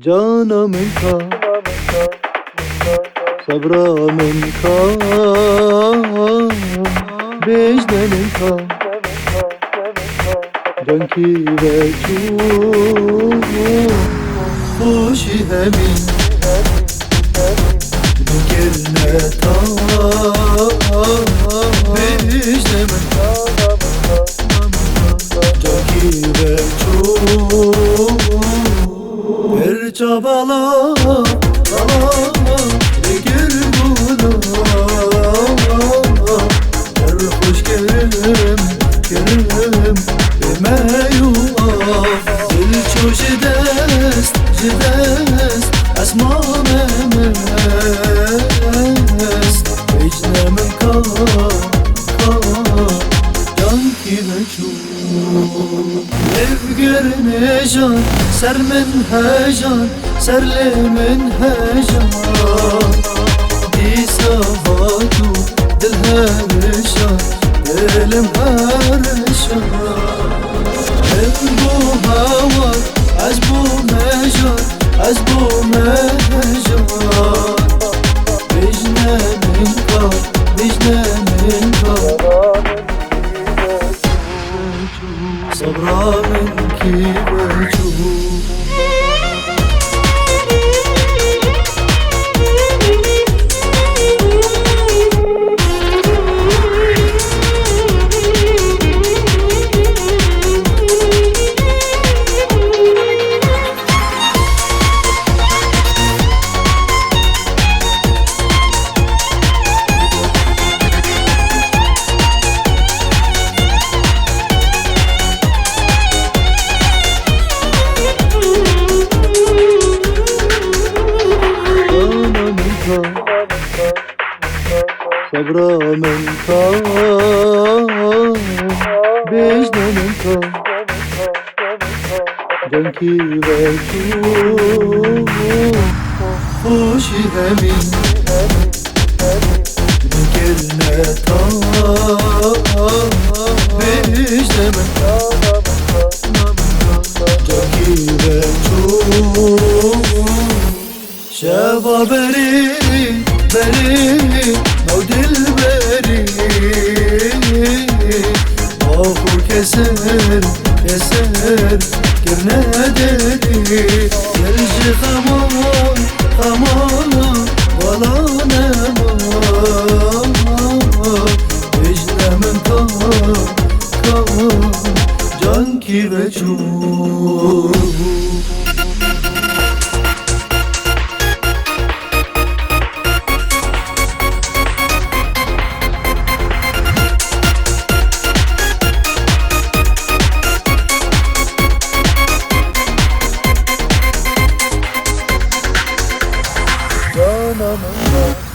جانا منك صبرا منك بجنا منك جنكي بچو خوشی همین بگرنه تا بجنا منك جنكي بچو bir çabala gir buna her hoş kerim bime yuaf dil ço jides asman emes ecnemin ka can ki beçu evgirne can سر من هجان سر لي من هجان دي سهاتو دل هرشان دلم هرشان عزبو هوار عزبو مجان عزبو مهجان بجنا منكا بجنا منكا صبرا منكي بجو صبرا منك بجنا منك جنكي بچو خوشی همین بگرنه تا بجنا منك جنكي بچو شبا بری او دل بری آخو کسر گرنه دری گلج خمان والا نما بجنه من کا جان کی بچو no.